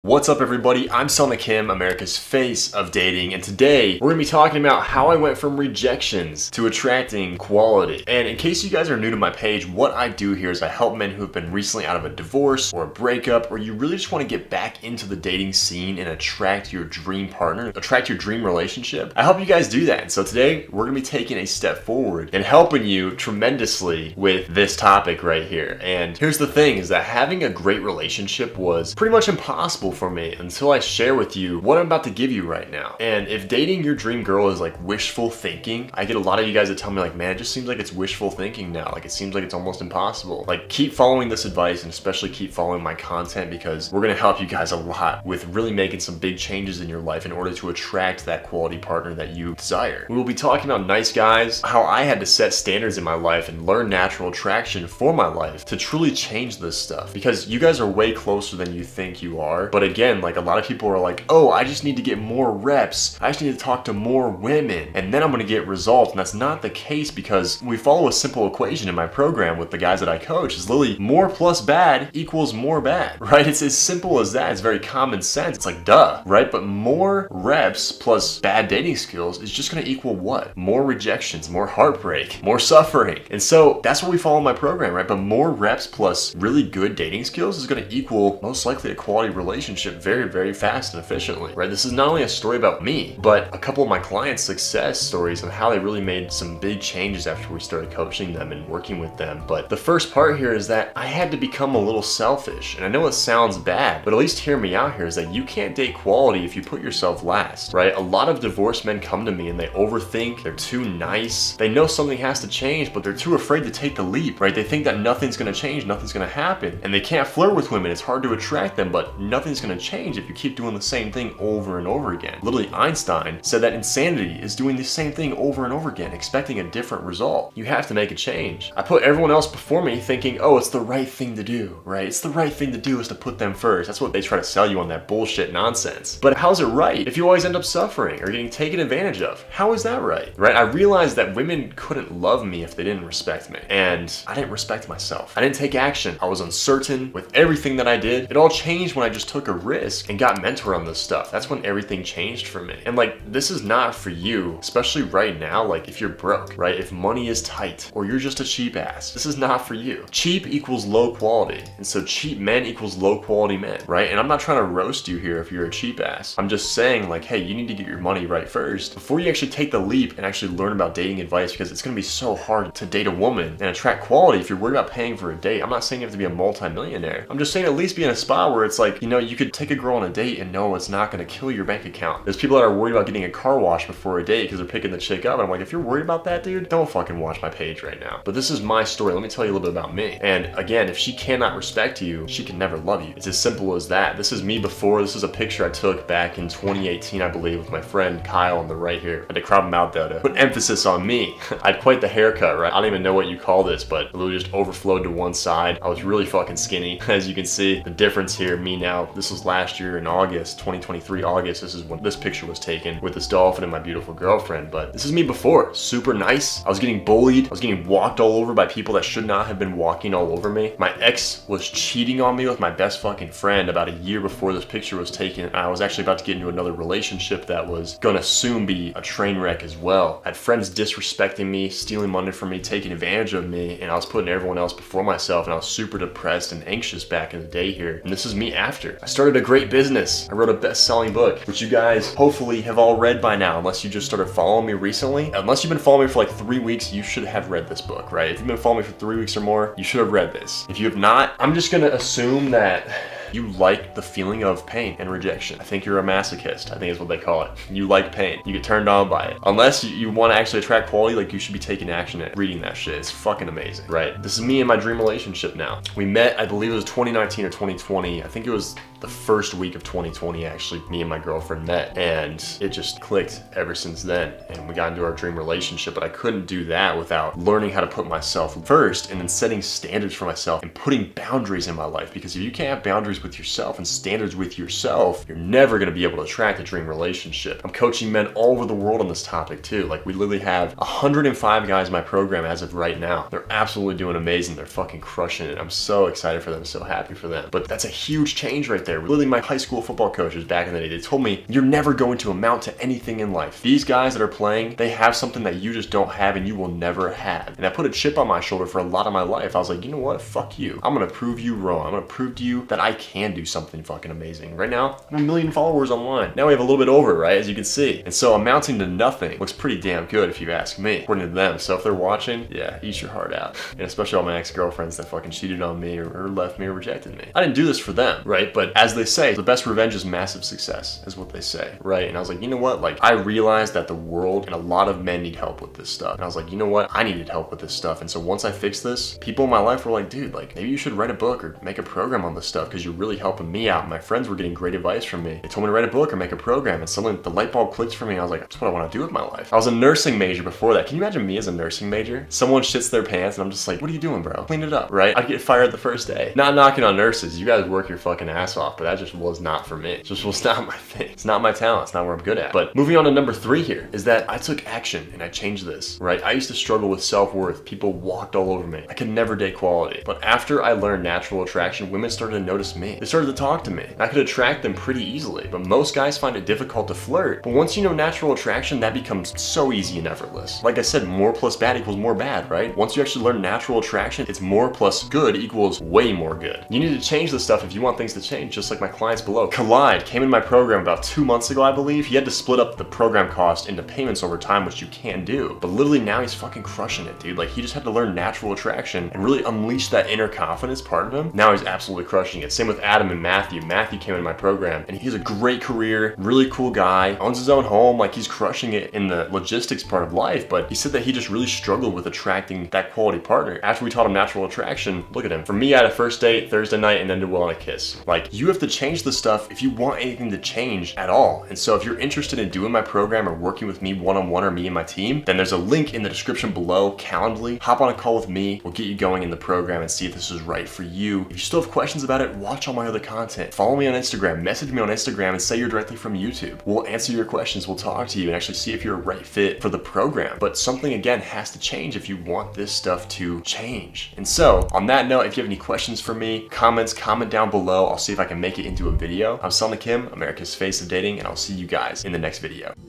What's up everybody, I'm Selna, America's face of dating, and today we're going to be talking about how I went from rejections to attracting quality. And in case you guys are new to my page, what I do here is I help men who have been recently out of a divorce or a breakup, or you really just want to get back into the dating scene and attract your dream partner, attract your dream relationship. I help you guys do that. And so today we're going to be taking a step forward and helping you tremendously with this topic right here. And here's the thing is that having a great relationship was pretty much impossible for me until I share with you what I'm about to give you right now. And if dating your dream girl is like wishful thinking, I get a lot of you guys that tell me like, man, it just seems like it's wishful thinking now. Like it seems like it's almost impossible. Like keep following this advice and especially keep following my content because we're going to help you guys a lot with really making some big changes in your life in order to attract that quality partner that you desire. We will be talking about nice guys, how I had to set standards in my life and learn natural attraction for my life to truly change this stuff because you guys are way closer than you think you are. But again, like a lot of people are like, oh, I just need to get more reps. I just need to talk to more women and then I'm going to get results. And that's not the case because we follow a simple equation in my program with the guys that I coach. Is literally more plus bad equals more bad, right? It's as simple as that. It's very common sense. It's like, duh, right? But more reps plus bad dating skills is just going to equal what? More rejections, more heartbreak, more suffering. And so that's what we follow in my program, right? But more reps plus really good dating skills is going to equal most likely a quality relationship very, very fast and efficiently, right? This is not only a story about me, but a couple of my clients' success stories and how they really made some big changes after we started coaching them and working with them. But the first part here is that I had to become a little selfish. And I know it sounds bad, but at least hear me out here is that you can't date quality if you put yourself last, right? A lot of divorced men come to me and they overthink, they're too nice. They know something has to change, but they're too afraid to take the leap, right? They think that nothing's gonna change, nothing's gonna happen. And they can't flirt with women, it's hard to attract them, but nothing's gonna change if you keep doing the same thing over and over again. Literally, Einstein said that insanity is doing the same thing over and over again, expecting a different result. You have to make a change. I put everyone else before me thinking, oh, it's the right thing to do, right? It's the right thing to do is to put them first. That's what they try to sell you on that bullshit nonsense. But how's it right if you always end up suffering or getting taken advantage of? How is that right? Right? I realized that women couldn't love me if they didn't respect me. And I didn't respect myself. I didn't take action. I was uncertain with everything that I did. It all changed when I just took a risk and got mentored on this stuff. That's when everything changed for me. And like, this is not for you, especially right now, like if you're broke, right? If money is tight or you're just a cheap ass, this is not for you. Cheap equals low quality. And so cheap men equals low quality men, right? And I'm not trying to roast you here if you're a cheap ass. I'm just saying like, hey, you need to get your money right first before you actually take the leap and actually learn about dating advice because it's going to be so hard to date a woman and attract quality if you're worried about paying for a date. I'm not saying you have to be a multi-millionaire. I'm just saying at least be in a spot where it's like, you know, you could take a girl on a date and know it's not going to kill your bank account. There's people that are worried about getting a car wash before a date because they're picking the chick up. And I'm like, if you're worried about that, dude, don't fucking watch my page right now. But this is my story. Let me tell you a little bit about me. And again, if she cannot respect you, she can never love you. It's as simple as that. This is me before. This is a picture I took back in 2018, I believe, with my friend Kyle on the right here. I had to crop him out though to put emphasis on me. I had quite the haircut, right? I don't even know what you call this, but it literally just overflowed to one side. I was really fucking skinny. As you can see, the difference here, me now, this was last year in August, 2023 August. This is when this picture was taken with this dolphin and my beautiful girlfriend. But this is me before. Super nice. I was getting bullied. I was getting walked all over by people that should not have been walking all over me. My ex was cheating on me with my best fucking friend about a year before this picture was taken. And I was actually about to get into another relationship that was gonna soon be a train wreck as well. I had friends disrespecting me, stealing money from me, taking advantage of me, and I was putting everyone else before myself, and I was super depressed and anxious back in the day here. And this is me after. I started a great business. I wrote a best-selling book, which you guys hopefully have all read by now, unless you just started following me recently. Unless you've been following me for like 3 weeks, you should have read this book, right? If you've been following me for 3 weeks or more, you should have read this. If you have not, I'm just gonna assume that you like the feeling of pain and rejection. I think you're a masochist. I think is what they call it. You like pain. You get turned on by it. Unless you want to actually attract quality, like you should be taking action at reading that shit. It's fucking amazing, right? This is me and my dream relationship now. We met, I believe it was 2019 or 2020. I think it was the first week of 2020, actually, me and my girlfriend met, and it just clicked ever since then. And we got into our dream relationship, but I couldn't do that without learning how to put myself first and then setting standards for myself and putting boundaries in my life. Because if you can't have boundaries with yourself and standards with yourself, you're never gonna be able to attract a dream relationship. I'm coaching men all over the world on this topic too. Like we literally have 105 guys in my program as of right now. They're absolutely doing amazing. They're fucking crushing it. I'm so excited for them, so happy for them. But that's a huge change right there. Literally my high school football coaches back in the day, they told me, you're never going to amount to anything in life. These guys that are playing, they have something that you just don't have and you will never have. And that put a chip on my shoulder for a lot of my life. I was like, you know what? Fuck you. I'm gonna prove you wrong. I'm gonna prove to you that I can do something fucking amazing. Right now, I have 1 million followers online. Now we have a little bit over, right? As you can see. And so amounting to nothing looks pretty damn good if you ask me, according to them. So if they're watching, yeah, eat your heart out. And especially all my ex-girlfriends that fucking cheated on me or left me or rejected me. I didn't do this for them, right? But as they say, the best revenge is massive success, is what they say, right? And I was like, you know what? Like, I realized that the world and a lot of men need help with this stuff. And I was like, you know what? I needed help with this stuff. And so once I fixed this, people in my life were like, dude, like, maybe you should write a book or make a program on this stuff because you're really helping me out. My friends were getting great advice from me. They told me to write a book or make a program, and suddenly the light bulb clicked for me. I was like, that's what I want to do with my life. I was a nursing major before that. Can you imagine me as a nursing major? Someone shits their pants and I'm just like, what are you doing, bro? Clean it up, right? I'd get fired the first day. Not knocking on nurses. You guys work your fucking ass off, but that just was not for me. It just was not my thing. It's not my talent. It's not where I'm good at. But moving on to number 3 here is that I took action and I changed this, right? I used to struggle with self-worth. People walked all over me. I could never date quality. But after I learned natural attraction, women started to notice me. They started to talk to me. I could attract them pretty easily, but most guys find it difficult to flirt. But once you know natural attraction, that becomes so easy and effortless. Like I said, more plus bad equals more bad, right? Once you actually learn natural attraction, it's more plus good equals way more good. You need to change the stuff if you want things to change, just like my clients below. Collide came in my program about 2 months ago, I believe. He had to split up the program cost into payments over time, which you can do. But literally now he's fucking crushing it, dude. Like, he just had to learn natural attraction and really unleash that inner confidence part of him. Now he's absolutely crushing it. Same with Adam and Matthew. Matthew came in my program and he has a great career, really cool guy, owns his own home. Like, he's crushing it in the logistics part of life. But he said that he just really struggled with attracting that quality partner. After we taught him natural attraction, look at him. For me, I had a first date Thursday night and ended well on a kiss. Like, you have to change the stuff if you want anything to change at all. And so if you're interested in doing my program or working with me one-on-one or me and my team, then there's a link in the description below, Calendly. Hop on a call with me. We'll get you going in the program and see if this is right for you. If you still have questions about it, watch all my other content. Follow me on Instagram, message me on Instagram and say you're directly from YouTube. We'll answer your questions, we'll talk to you and actually see if you're a right fit for the program. But something, again, has to change if you want this stuff to change. And so, on that note, if you have any questions for me, comment down below. I'll see if I can make it into a video. I'm Selna Kim, America's Face of Dating, and I'll see you guys in the next video.